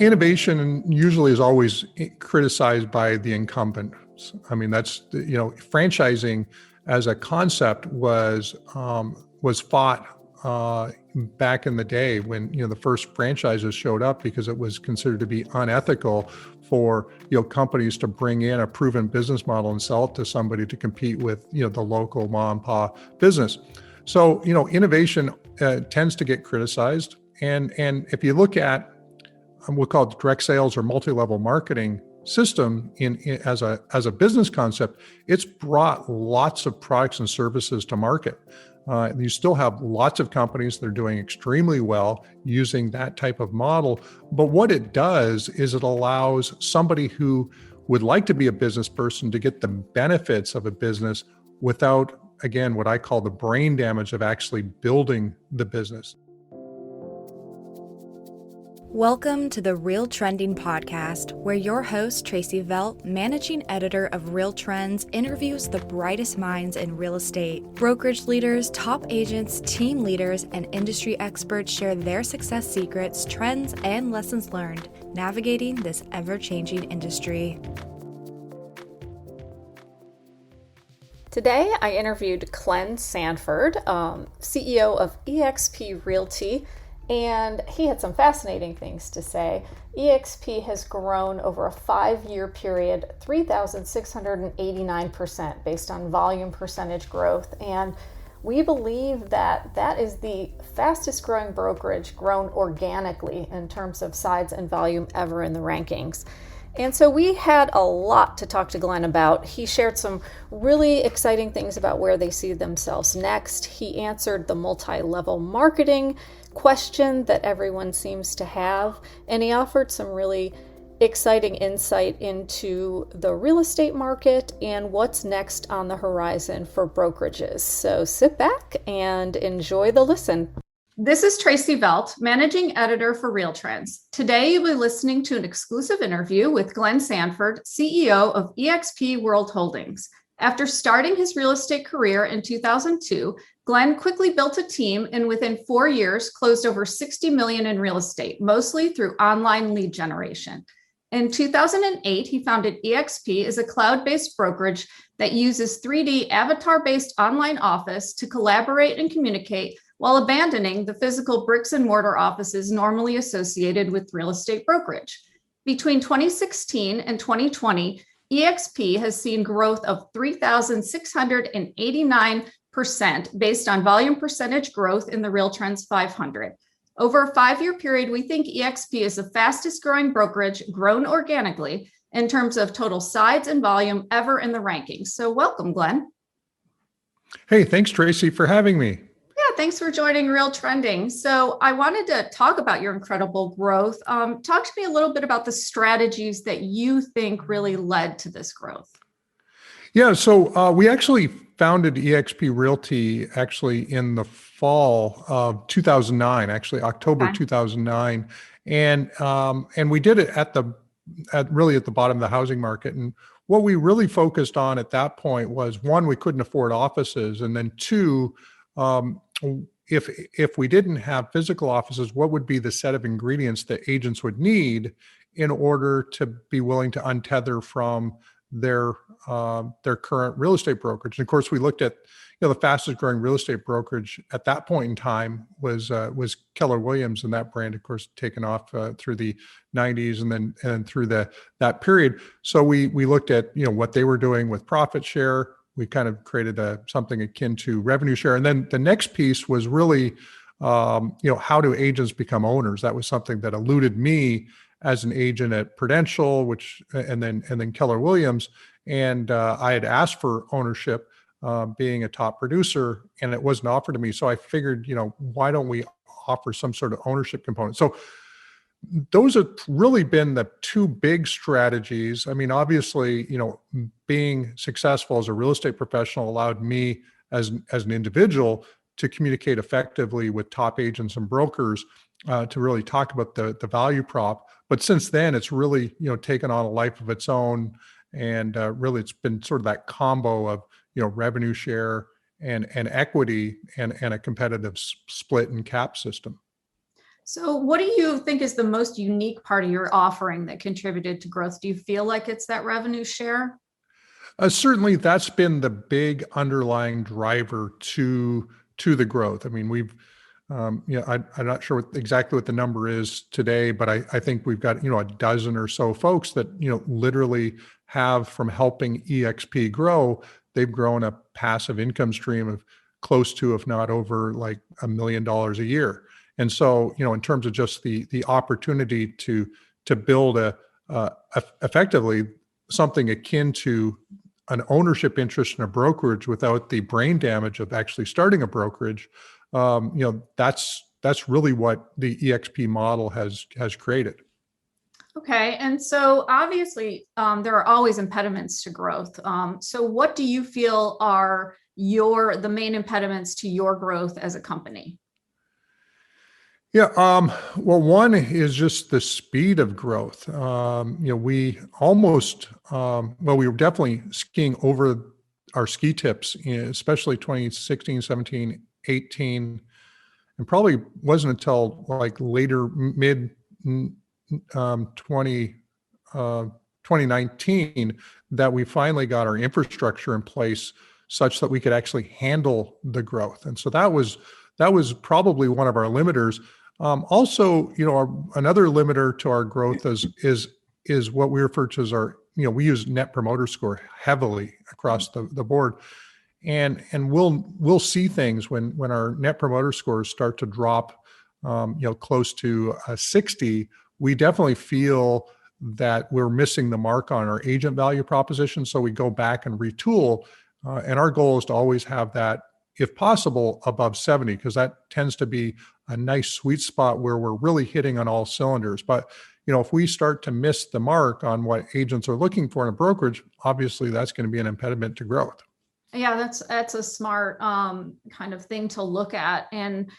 innovation usually is always criticized by the incumbents. I mean, franchising as a concept was fought back in the day when the first franchises showed up, because it was considered to be unethical for companies to bring in a proven business model and sell it to somebody to compete with the local mom and pop business. So innovation tends to get criticized, and if you look at we'll call it direct sales or multi-level marketing system as a business concept, it's brought lots of products and services to market. You still have lots of companies that are doing extremely well using that type of model. But what it does is it allows somebody who would like to be a business person to get the benefits of a business without, again, what I call the brain damage of actually building the business. Welcome to the Real Trending Podcast, where your host, Tracy Velt, managing editor of Real Trends, interviews the brightest minds in real estate. Brokerage leaders, top agents, team leaders, and industry experts share their success secrets, trends, and lessons learned navigating this ever-changing industry. Today, I interviewed Glenn Sanford, CEO of eXp Realty, and he had some fascinating things to say. eXp has grown over a 5-year period, 3,689% based on volume percentage growth. And we believe that that is the fastest growing brokerage grown organically in terms of size and volume ever in the rankings. And so we had a lot to talk to Glenn about. He shared some really exciting things about where they see themselves next. He answered the multi-level marketing question that everyone seems to have, and he offered some really exciting insight into the real estate market and what's next on the horizon for brokerages. So sit back and enjoy the listen. This is Tracy Velt, managing editor for Real Trends. Today, you'll be listening to an exclusive interview with Glenn Sanford, CEO of eXp World Holdings. After starting his real estate career in 2002, Glenn quickly built a team and within 4 years closed over $60 million in real estate, mostly through online lead generation. In 2008, he founded eXp as a cloud-based brokerage that uses 3D avatar-based online office to collaborate and communicate while abandoning the physical bricks and mortar offices normally associated with real estate brokerage. Between 2016 and 2020, eXp has seen growth of 3,689% based on volume percentage growth in the Real Trends 500. Over a 5-year period, we think eXp is the fastest growing brokerage grown organically in terms of total size and volume ever in the rankings. So welcome, Glenn. Hey, thanks, Tracy, for having me. Yeah, thanks for joining Real Trending. So I wanted to talk about your incredible growth. Talk to me a little bit about the strategies that you think really led to this growth. Yeah, so we actually founded eXp Realty actually in the fall of 2009, actually October 2009, and we did it at really at the bottom of the housing market. And what we really focused on at that point was, one, we couldn't afford offices, and then two, if we didn't have physical offices, what would be the set of ingredients that agents would need in order to be willing to untether from their current real estate brokerage? And of course, we looked at the fastest growing real estate brokerage at that point in time was Keller Williams, and that brand, of course, taken off through the 90s and through that period. So we looked at what they were doing with profit share. We kind of created something akin to revenue share. And then the next piece was really, how do agents become owners? That was something that eluded me as an agent at Prudential, and then Keller Williams. And I had asked for ownership, being a top producer, and it wasn't offered to me. So I figured, why don't we offer some sort of ownership component? So those have really been the two big strategies. I mean, obviously, being successful as a real estate professional allowed me as an individual to communicate effectively with top agents and brokers to really talk about the value prop. But since then, it's really, taken on a life of its own. And really, it's been sort of that combo of, revenue share and equity and a competitive split and cap system. So what do you think is the most unique part of your offering that contributed to growth? Do you feel like it's that revenue share? Certainly, that's been the big underlying driver to the growth. I mean, I'm not sure exactly what the number is today, but I think we've got, a dozen or so folks that, literally have, from helping eXp grow, they've grown a passive income stream of close to, if not over, like $1 million a year. And so, in terms of just the opportunity to build effectively something akin to an ownership interest in a brokerage without the brain damage of actually starting a brokerage, that's really what the eXp model has created. Okay. And so obviously, there are always impediments to growth. So what do you feel are the main impediments to your growth as a company? Yeah. Well, one is just the speed of growth. We almost, we were definitely skiing over our ski tips, especially 2016, 17, 18, and probably wasn't until like later mid 20, 2019 that we finally got our infrastructure in place such that we could actually handle the growth. And so that was probably one of our limiters. Also, another limiter to our growth is what we refer to as our, we use Net Promoter Score heavily across the board, and we'll see things when our Net Promoter Scores start to drop, close to 60. We definitely feel that we're missing the mark on our agent value proposition, so we go back and retool, and our goal is to always have that, if possible, above 70, because that tends to be a nice sweet spot where we're really hitting on all cylinders. But if we start to miss the mark on what agents are looking for in a brokerage, obviously that's going to be an impediment to growth. Yeah, that's a smart kind of thing to look at. And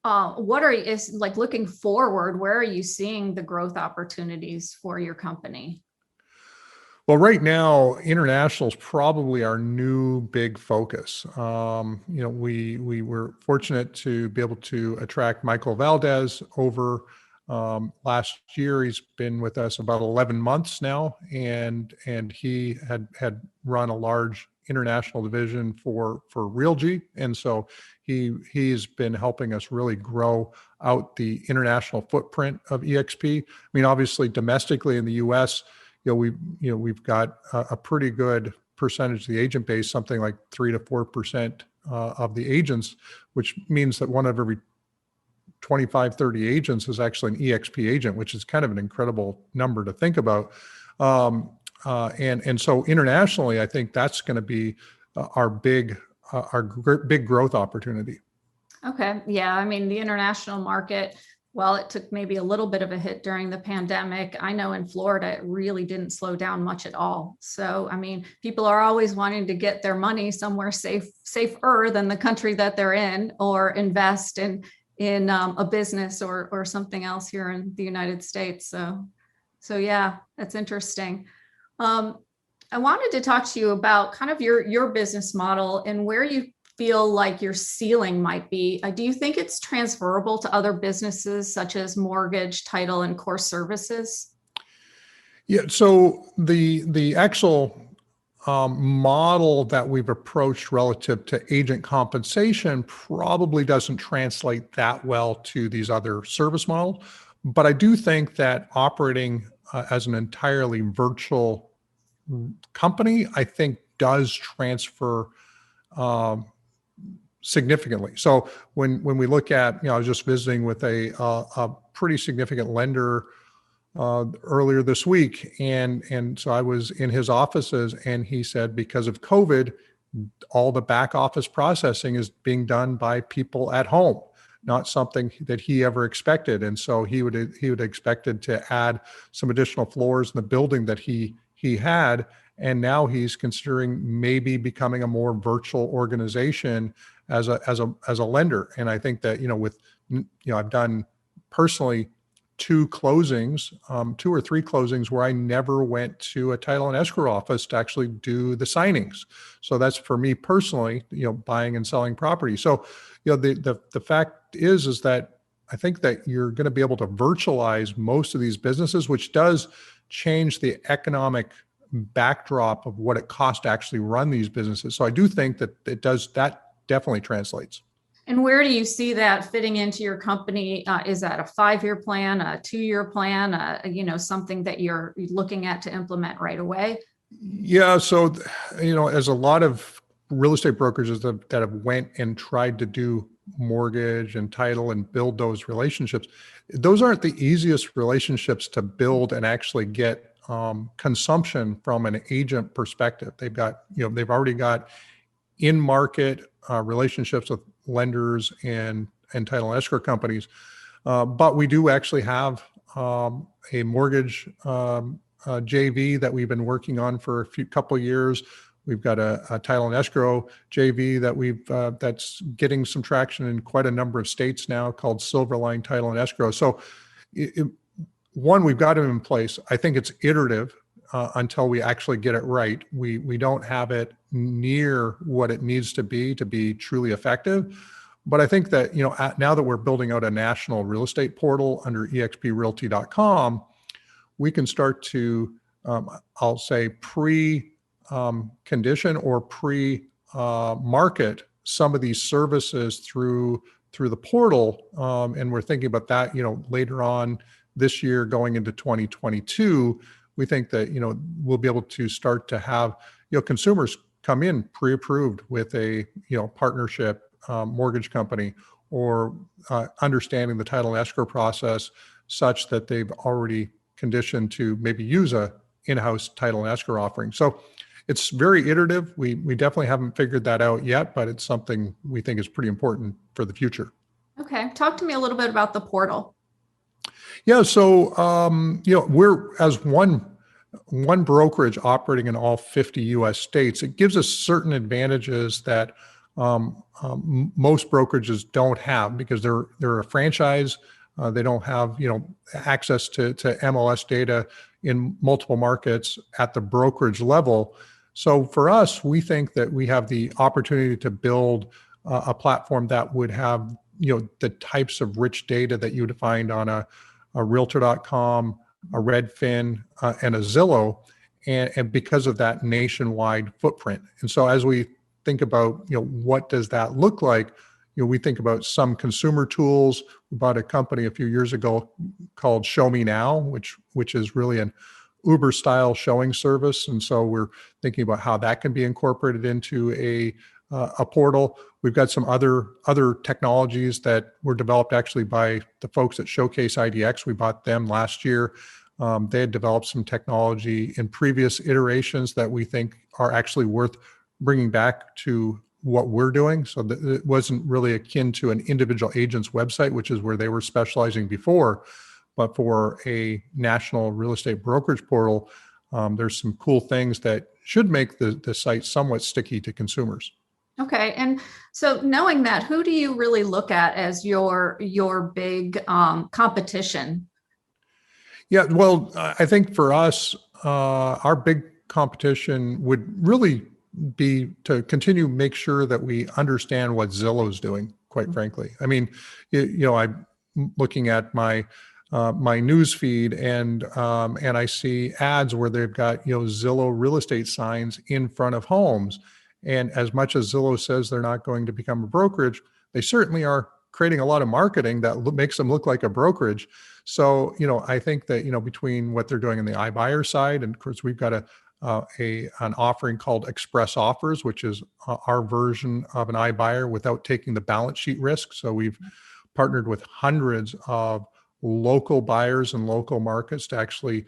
is like looking forward, where are you seeing the growth opportunities for your company? Well, right now, international is probably our new big focus. We were fortunate to be able to attract Michael Valdez over last year. He's been with us about 11 months now, and he had run a large international division for Realty, and so he's been helping us really grow out the international footprint of eXp. I mean, obviously, domestically in the U.S., we've got a pretty good percentage of the agent base, something like 3 to 4% of the agents, which means that one of every 25, 30 agents is actually an eXp agent, which is kind of an incredible number to think about. And so internationally, I think that's going to be our big growth opportunity. Okay. Yeah. I mean, the international market, well, it took maybe a little bit of a hit during the pandemic. I know in Florida, it really didn't slow down much at all. So, I mean, people are always wanting to get their money somewhere safer than the country that they're in, or invest in a business or something else here in the United States. So yeah, that's interesting. I wanted to talk to you about kind of your business model and where you feel like your ceiling might be. Do you think it's transferable to other businesses such as mortgage, title, and core services? Yeah. So the actual model that we've approached relative to agent compensation probably doesn't translate that well to these other service models. But I do think that operating as an entirely virtual company, I think, does transfer significantly. So when we look at, I was just visiting with a pretty significant lender earlier this week, and so I was in his offices, and he said because of COVID, all the back office processing is being done by people at home, not something that he ever expected. And so he would expected to add some additional floors in the building that he had, and now he's considering maybe becoming a more virtual organization as a lender. And I think that I've done personally two or three closings where I never went to a title and escrow office to actually do the signings. So that's for me personally, buying and selling property. So, the fact is that I think that you're going to be able to virtualize most of these businesses, which does change the economic backdrop of what it costs to actually run these businesses. So I do think that that definitely translates. And where do you see that fitting into your company? Is that a 5-year plan, a 2-year plan, something that you're looking at to implement right away? Yeah. So, as a lot of real estate brokerages that have went and tried to do mortgage and title and build those relationships, those aren't the easiest relationships to build and actually get consumption from an agent perspective. They've already got in market relationships with lenders and title and escrow companies. But we do actually have a mortgage JV that we've been working on for a couple of years. We've got a title and escrow JV that that's getting some traction in quite a number of states now, called Silverline Title and Escrow. So, one, we've got it in place. I think it's iterative until we actually get it right. We don't have it near what it needs to be truly effective. But I think that, now that we're building out a national real estate portal under exprealty.com, we can start to, I'll say, condition or market some of these services through the portal. And we're thinking about that, later on this year going into 2022. We think that, we'll be able to start to have, consumers come in pre-approved with a, partnership mortgage company, or understanding the title and escrow process such that they've already conditioned to maybe use a in-house title and escrow offering. So it's very iterative. We definitely haven't figured that out yet, but it's something we think is pretty important for the future. Okay. Talk to me a little bit about the portal. Yeah. So, we're, as one brokerage operating in all 50 US states, it gives us certain advantages that most brokerages don't have, because they're a franchise. They don't have, access to MLS data in multiple markets at the brokerage level. So for us, we think that we have the opportunity to build a platform that would have, the types of rich data that you would find on a Realtor.com, a Redfin, and a Zillow, and because of that nationwide footprint. And so as we think about, what does that look like, we think about some consumer tools. We bought a company a few years ago called Show Me Now, which is really an Uber style showing service. And so we're thinking about how that can be incorporated into a portal. We've got some other technologies that were developed actually by the folks at Showcase IDX. We bought them last year. They had developed some technology in previous iterations that we think are actually worth bringing back to what we're doing. So that it wasn't really akin to an individual agent's website, which is where they were specializing before. But for a national real estate brokerage portal, there's some cool things that should make the site somewhat sticky to consumers. Okay. And so knowing that, who do you really look at as your big competition? Yeah, well, I think for us, our big competition would really be to continue make sure that we understand what Zillow's doing, quite frankly. I mean, I'm looking at my news feed, and I see ads where they've got, Zillow real estate signs in front of homes. And as much as Zillow says they're not going to become a brokerage, they certainly are creating a lot of marketing that makes them look like a brokerage. So, I think that, between what they're doing in the iBuyer side, and of course we've got an offering called Express Offers, which is our version of an iBuyer without taking the balance sheet risk. So we've partnered with hundreds of local buyers and local markets to actually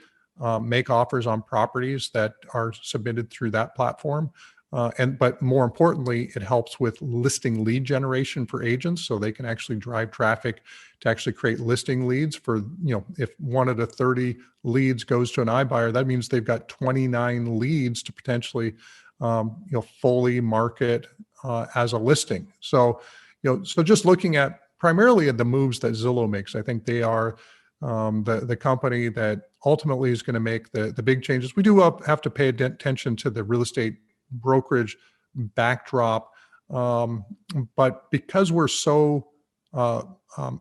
make offers on properties that are submitted through that platform. But more importantly, it helps with listing lead generation for agents, so they can actually drive traffic to actually create listing leads for, if 1 out of 30 leads goes to an iBuyer, that means they've got 29 leads to potentially, fully market as a listing. So, so just looking at primarily at the moves that Zillow makes, I think they are the company that ultimately is going to make the big changes. We do have to pay attention to the real estate brokerage backdrop, but because we're so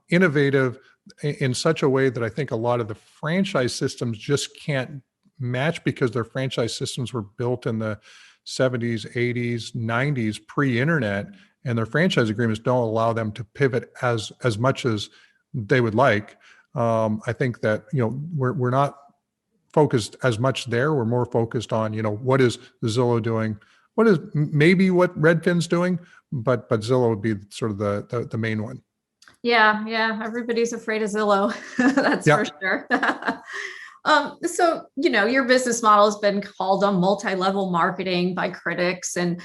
innovative in such a way that I think a lot of the franchise systems just can't match, because their franchise systems were built in the 70s, 80s, 90s, pre-internet, and their franchise agreements don't allow them to pivot as much as they would like. I think that we're not focused as much there. We're more focused on what is Zillow doing, what is maybe what Redfin's doing, but Zillow would be sort of the main one. Yeah. Everybody's afraid of Zillow. That's Yeah. for sure. So, your business model has been called a multi-level marketing by critics, and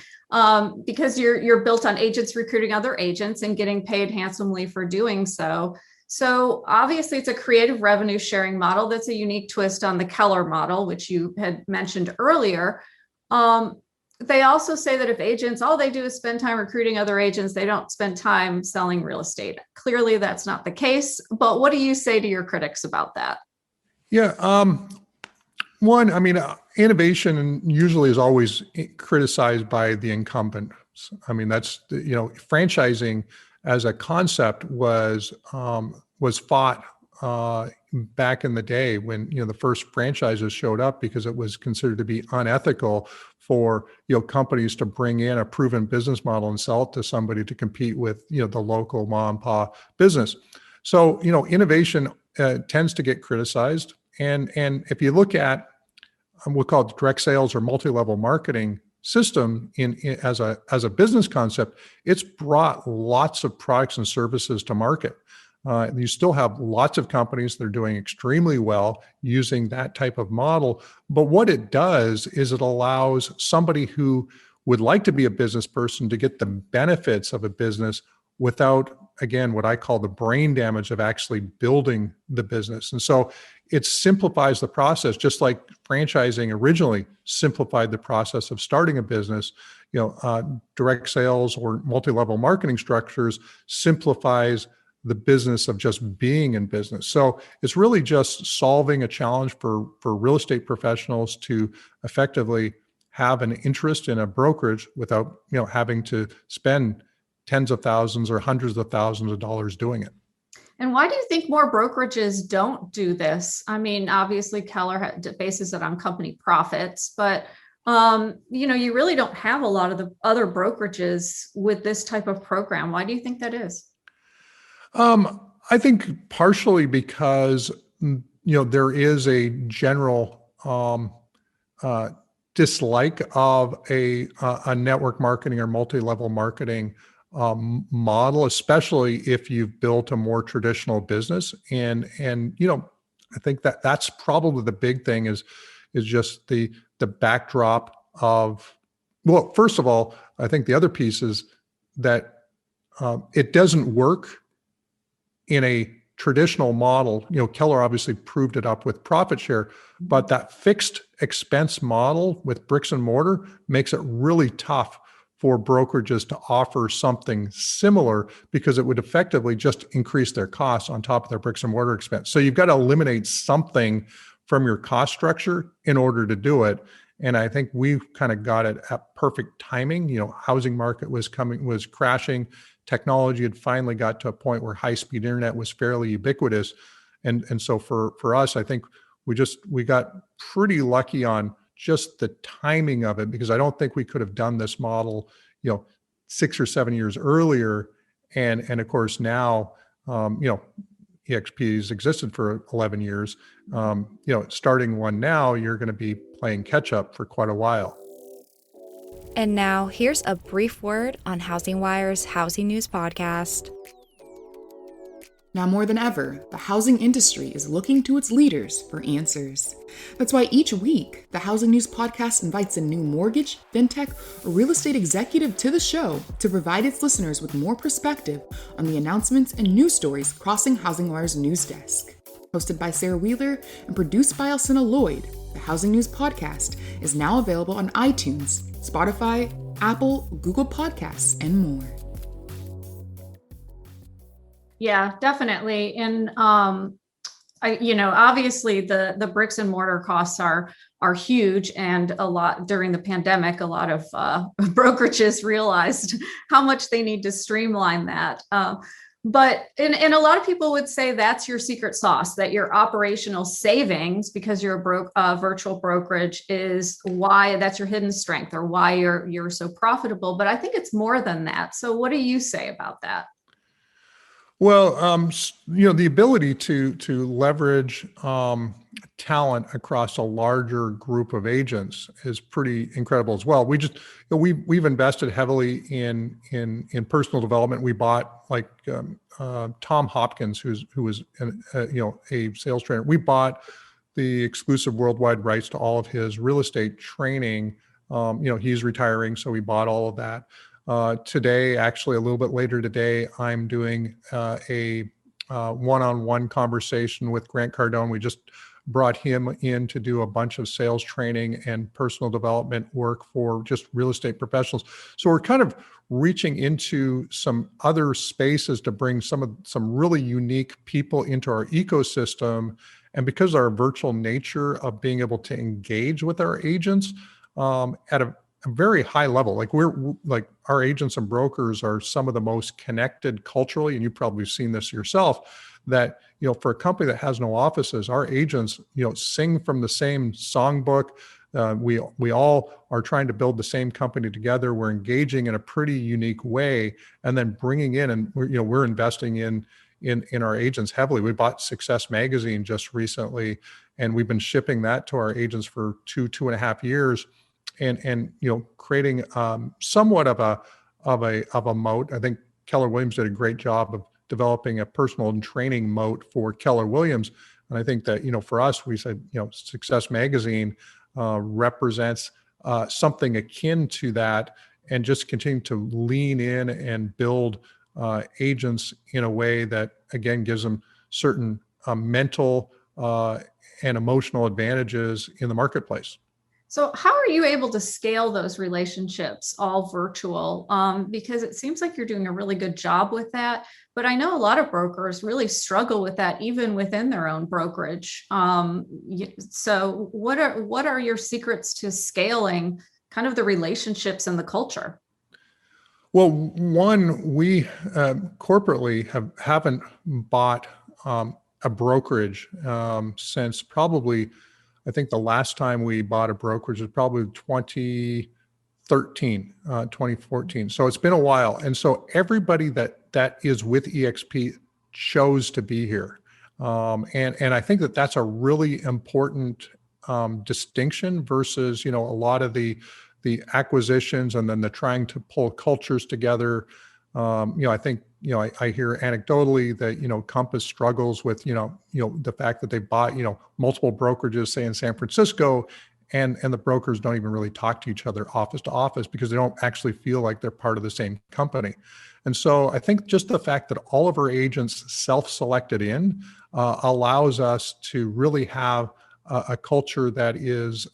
because you're built on agents recruiting other agents and getting paid handsomely for doing so. So obviously it's a creative revenue sharing model that's a unique twist on the Keller model, which you had mentioned earlier. They also say that if agents, all they do is spend time recruiting other agents, they don't spend time selling real estate. Clearly that's not the case, but what do you say to your critics about that? Yeah. One, I mean, innovation usually is always criticized by the incumbents. I mean, that's, franchising as a concept was fought back in the day when, the first franchises showed up, because it was considered to be unethical for, companies to bring in a proven business model and sell it to somebody to compete with, the local mom and pop business. So, innovation tends to get criticized. And if you look at, we'll call it direct sales or multi-level marketing system as a business concept, it's brought lots of products and services to market. You still have lots of companies that are doing extremely well using that type of model. But what it does is it allows somebody who would like to be a business person to get the benefits of a business without, again, what I call the brain damage of actually building the business. And so it simplifies the process, just like franchising originally simplified the process of starting a business. Direct sales or multi-level marketing structures simplifies the business of just being in business. So it's really just solving a challenge for real estate professionals to effectively have an interest in a brokerage without, having to spend tens of thousands or hundreds of thousands of dollars doing it. And why do you think more brokerages don't do this? I mean, obviously Keller bases it on company profits, but you really don't have a lot of the other brokerages with this type of program. Why do you think that is? I think partially because, there is a general dislike of a network marketing or multi-level marketing model, especially if you've built a more traditional business. And I think that's probably the big thing is just the backdrop of, well, first of all, I think the other piece is that it doesn't work in a traditional model. Keller obviously proved it up with profit share, but that fixed expense model with bricks and mortar makes it really tough for brokerages to offer something similar, because it would effectively just increase their costs on top of their bricks and mortar expense. So you've got to eliminate something from your cost structure in order to do it. And I think we've kind of got it at perfect timing. Housing market was crashing. Technology had finally got to a point where high-speed internet was fairly ubiquitous. And so for us, I think we got pretty lucky on just the timing of it, because I don't think we could have done this model, 6 or 7 years earlier. And of course now, eXp's existed for 11 years. Starting one now, you're going to be playing catch up for quite a while. And now here's a brief word on Housing Wire's Housing News Podcast. Now more than ever, the housing industry is looking to its leaders for answers. That's why each week, the Housing News Podcast invites a new mortgage, fintech, or real estate executive to the show to provide its listeners with more perspective on the announcements and news stories crossing Housing Wire's news desk. Hosted by Sarah Wheeler and produced by Alcina Lloyd, the Housing News Podcast is now available on iTunes, Spotify, Apple, Google Podcasts, and more. Yeah, definitely. And obviously the bricks and mortar costs are huge, and a lot during the pandemic, a lot of brokerages realized how much they need to streamline that. And a lot of people would say that's your secret sauce, that your operational savings, because you're a virtual brokerage, is why that's your hidden strength or why you're so profitable. But I think it's more than that. So what do you say about that? Well, the ability to leverage talent across a larger group of agents is pretty incredible as well. We've invested heavily in personal development. We bought Tom Hopkins, who was a sales trainer. We bought the exclusive worldwide rights to all of his real estate training. He's retiring, so we bought all of that. Today, actually, a little bit later today, I'm doing a one-on-one conversation with Grant Cardone. We just brought him in to do a bunch of sales training and personal development work for just real estate professionals. So we're kind of reaching into some other spaces to bring some really unique people into our ecosystem. And because of our virtual nature of being able to engage with our agents at a very high level, our agents and brokers are some of the most connected culturally, and you've probably seen this yourself, that, for a company that has no offices, our agents, sing from the same songbook. We all are trying to build the same company together. We're engaging in a pretty unique way, and then bringing in, and we're investing in our agents heavily. We bought Success Magazine just recently, and we've been shipping that to our agents for 2.5 years. And creating somewhat of a moat. I think Keller Williams did a great job of developing a personal and training moat for Keller Williams. And I think that for us, we said Success Magazine represents something akin to that, and just continue to lean in and build agents in a way that again gives them certain mental and emotional advantages in the marketplace. So how are you able to scale those relationships all virtual? Because it seems like you're doing a really good job with that. But I know a lot of brokers really struggle with that, even within their own brokerage. So what are your secrets to scaling kind of the relationships and the culture? Well, one, we corporately haven't bought a brokerage since probably, I think the last time we bought a brokerage was probably 2014. So it's been a while. And so everybody that is with eXp chose to be here. And I think that that's a really important distinction versus, a lot of the acquisitions and then the trying to pull cultures together. I think, I hear anecdotally that, Compass struggles with, the fact that they bought, multiple brokerages, say in San Francisco, and the brokers don't even really talk to each other office to office because they don't actually feel like they're part of the same company. And so I think just the fact that all of our agents self-selected in allows us to really have a culture that is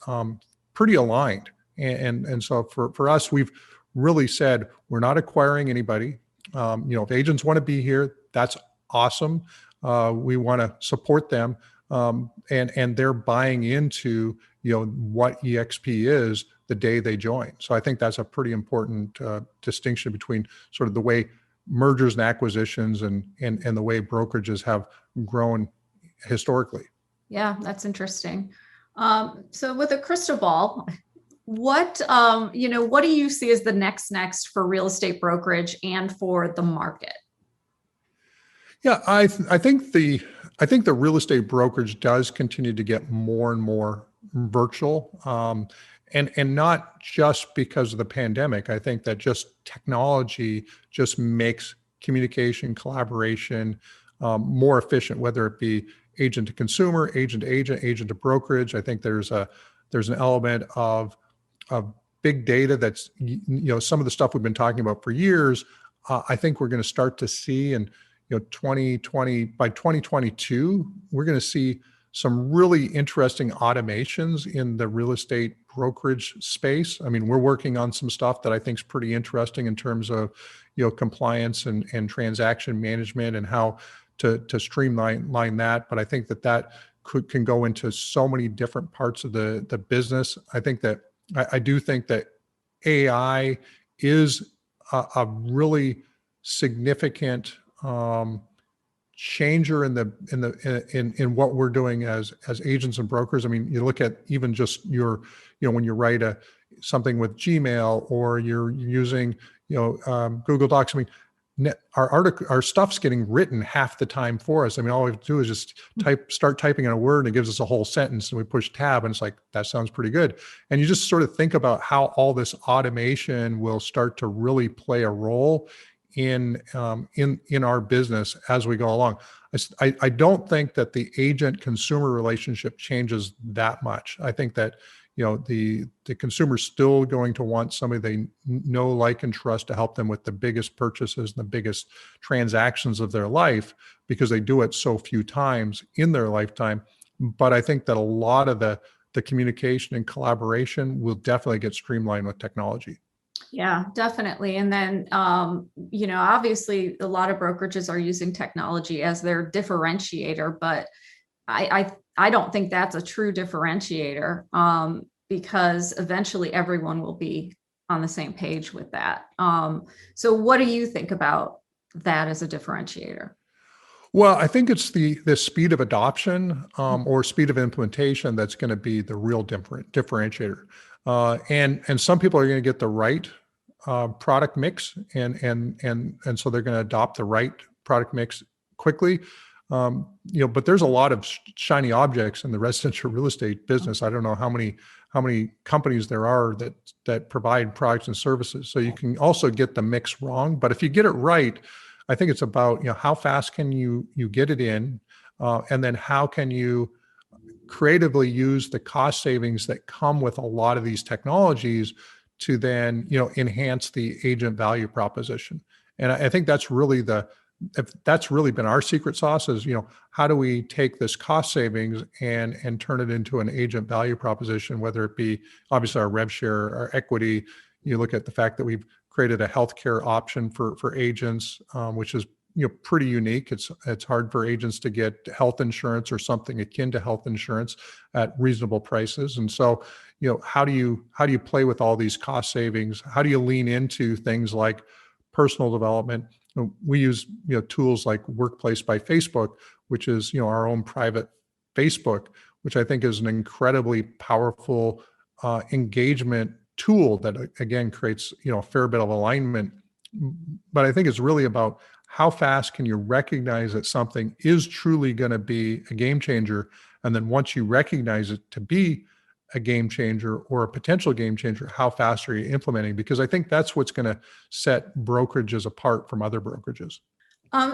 pretty aligned. And so for us, we've really said, we're not acquiring anybody. If agents want to be here, that's awesome. We want to support them. And they're buying into, what eXp is the day they join. So I think that's a pretty important distinction between sort of the way mergers and acquisitions and the way brokerages have grown historically. Yeah, that's interesting. So with a crystal ball, what do you see as the next for real estate brokerage and for the market? Yeah, I think the real estate brokerage does continue to get more and more virtual, and not just because of the pandemic. I think that just technology just makes communication, collaboration more efficient, whether it be agent to consumer, agent to agent, agent to brokerage. I think there's an element of big data that's, some of the stuff we've been talking about for years. I think we're going to start to see, and by 2022, we're going to see some really interesting automations in the real estate brokerage space. I mean, we're working on some stuff that I think is pretty interesting in terms of, compliance and transaction management and how to streamline that. But I think that can go into so many different parts of the business. I do think that AI is a really significant changer in what we're doing as agents and brokers. I mean, you look at even just when you write something with Gmail, or you're using Google Docs. I mean, our stuff's getting written half the time for us. I mean, all we have to do is just start typing in a word, and it gives us a whole sentence, and we push tab, and it's like, that sounds pretty good. And you just sort of think about how all this automation will start to really play a role in our business as we go along. I don't think that the agent consumer relationship changes that much. I think that the consumer's still going to want somebody they know, like, and trust to help them with the biggest purchases and the biggest transactions of their life, because they do it so few times in their lifetime. But I think that a lot of the communication and collaboration will definitely get streamlined with technology. Yeah, definitely. And then, obviously a lot of brokerages are using technology as their differentiator, but I don't think that's a true differentiator, because eventually everyone will be on the same page with that. So what do you think about that as a differentiator? Well, I think it's the speed of adoption or speed of implementation that's going to be the real differentiator. And some people are going to get the right product mix, and so they're going to adopt the right product mix quickly. But there's a lot of shiny objects in the residential real estate business. I don't know how many companies there are that provide products and services. So you can also get the mix wrong. But if you get it right, I think it's about how fast can you get it in, and then how can you creatively use the cost savings that come with a lot of these technologies to then enhance the agent value proposition. And I think that's really been our secret sauce, is how do we take this cost savings and turn it into an agent value proposition, whether it be obviously our rev share, our equity. You look at the fact that we've created a healthcare option for agents, which is pretty unique. It's hard for agents to get health insurance or something akin to health insurance at reasonable prices. And so how do you play with all these cost savings? How do you lean into things like personal development? We use tools like Workplace by Facebook, which is our own private Facebook, which I think is an incredibly powerful engagement tool that again creates a fair bit of alignment. But I think it's really about how fast can you recognize that something is truly going to be a game changer, and then once you recognize it to be a game changer or a potential game changer, how fast are you implementing? Because I think that's what's going to set brokerages apart from other brokerages.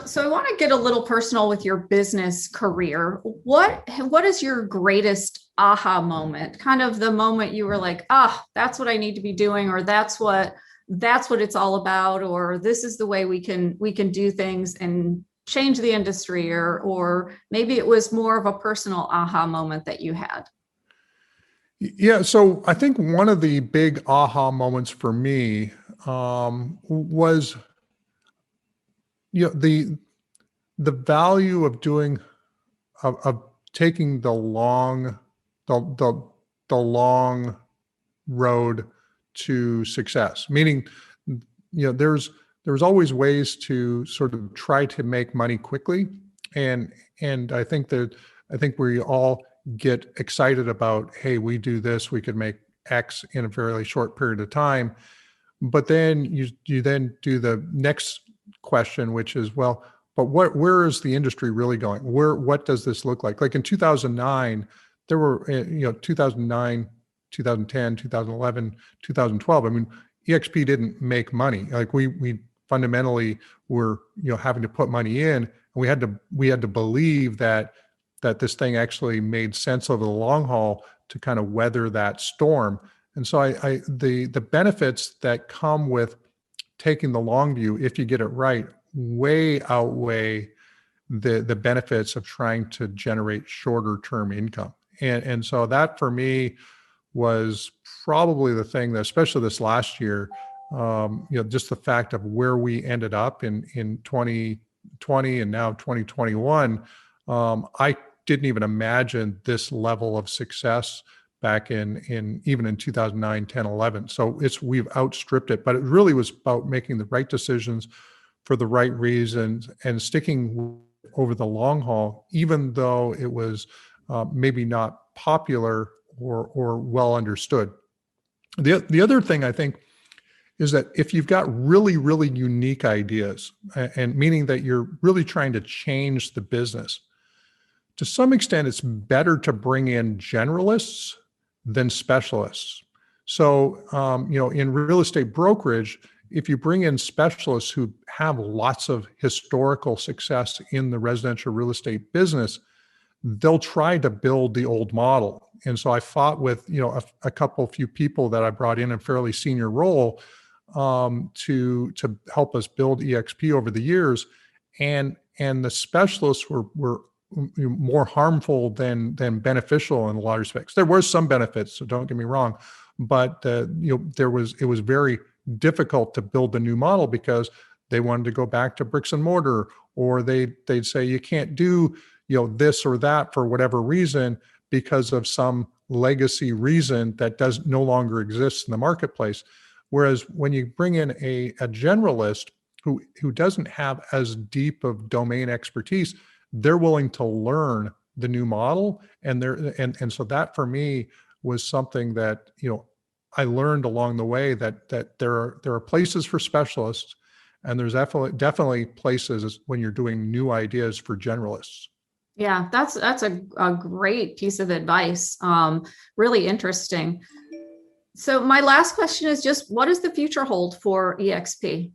So I want to get a little personal with your business career. What is your greatest aha moment? Kind of the moment you were like, that's what I need to be doing, or that's what it's all about, or this is the way we can do things and change the industry, or maybe it was more of a personal aha moment that you had. Yeah, so I think one of the big aha moments for me was the value of taking the long road to success. Meaning, there's always ways to sort of try to make money quickly, and I think we all get excited about, hey, we do this, we could make X in a fairly short period of time. But then you then do the next question, which is, well, but where is the industry really going? What does this look like? Like in 2009, there were 2009, 2010, 2011, 2012. I mean, eXp didn't make money. Like we fundamentally were having to put money in, and we had to believe that this thing actually made sense over the long haul to kind of weather that storm. And so the benefits that come with taking the long view, if you get it right, way outweigh the benefits of trying to generate shorter term income. And so that for me was probably the thing that, especially this last year, just the fact of where we ended up in 2020 and now 2021, I didn't even imagine this level of success back in even in 2009, 10, 11. So we've outstripped it, but it really was about making the right decisions for the right reasons and sticking over the long haul, even though it was maybe not popular or well understood. The other thing I think is that if you've got really, really unique ideas, and meaning that you're really trying to change the business, to some extent, it's better to bring in generalists than specialists. So, in real estate brokerage, if you bring in specialists who have lots of historical success in the residential real estate business, they'll try to build the old model. And so I fought with, a few people that I brought in a fairly senior role to help us build eXp over the years. And the specialists were more harmful than beneficial in a lot of respects. There were some benefits, so don't get me wrong, but it was very difficult to build the new model because they wanted to go back to bricks and mortar, or they'd say you can't do this or that for whatever reason because of some legacy reason that does no longer exist in the marketplace. Whereas when you bring in a generalist who doesn't have as deep of domain expertise, they're willing to learn the new model, and so that for me was something that I learned along the way that there are places for specialists, and there's definitely places when you're doing new ideas for generalists. Yeah, that's a great piece of advice. Really interesting. So my last question is just, what does the future hold for eXp?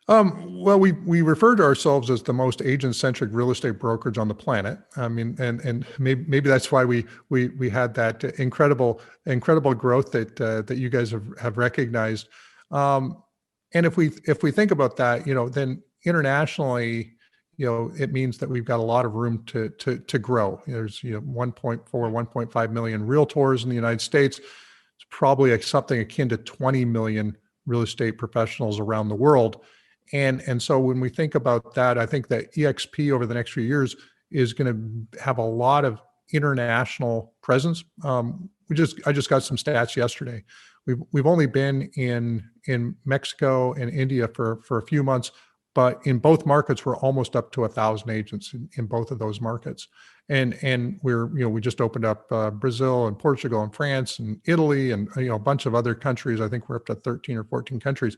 Well, we refer to ourselves as the most agent-centric real estate brokerage on the planet. I mean, and maybe that's why we had that incredible growth that you guys have recognized. And if we think about that, then internationally, it means that we've got a lot of room to grow. There's 1.5 million realtors in the United States. It's probably something akin to 20 million real estate professionals around the world. And so when we think about that, I think that eXp over the next few years is going to have a lot of international presence. I just got some stats yesterday. We've only been in Mexico and India for a few months, but in both markets we're almost up to 1,000 agents in both of those markets. And we just opened up Brazil and Portugal and France and Italy and a bunch of other countries. I think we're up to 13 or 14 countries.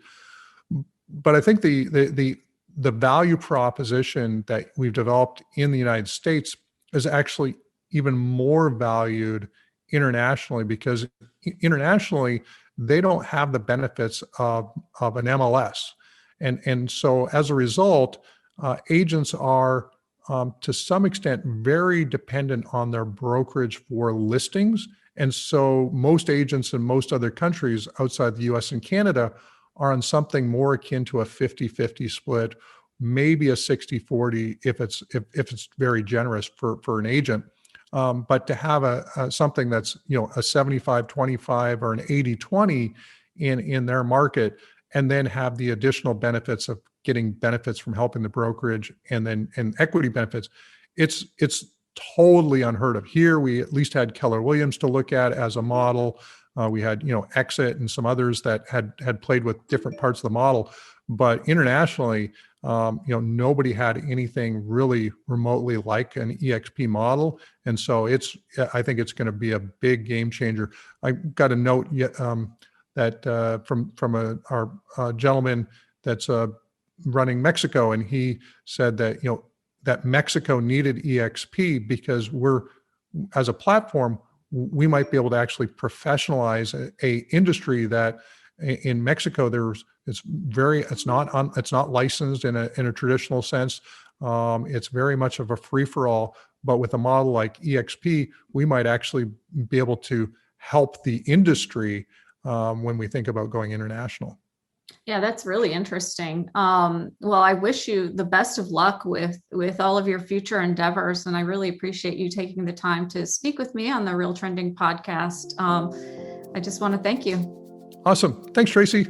But I think the value proposition that we've developed in the United States is actually even more valued internationally, because internationally they don't have the benefits of an MLS, and so as a result, agents are to some extent very dependent on their brokerage for listings, and so most agents in most other countries outside the U.S. and Canada are on something more akin to a 50-50 split, maybe a 60-40 if it's very generous for an agent. But to have something that's a 75-25 or an 80-20 in their market, and then have the additional benefits of getting benefits from helping the brokerage and equity benefits, it's totally unheard of. Here we at least had Keller Williams to look at as a model. We had, Exit and some others that had played with different parts of the model, but internationally, nobody had anything really remotely like an eXp model. And so I think it's going to be a big game changer. I got a note that from our gentleman that's running Mexico, and he said that, that Mexico needed eXp because as a platform, we might be able to actually professionalize a industry that in Mexico it's not licensed in a traditional sense. It's very much of a free-for-all, but with a model like eXp, we might actually be able to help the industry when we think about going international. Yeah, that's really interesting. Well, I wish you the best of luck with all of your future endeavors. And I really appreciate you taking the time to speak with me on the Real Trending podcast. I just want to thank you. Awesome. Thanks, Tracy.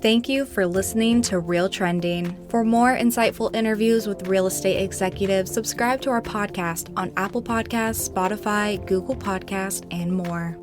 Thank you for listening to Real Trending. For more insightful interviews with real estate executives, subscribe to our podcast on Apple Podcasts, Spotify, Google Podcasts, and more.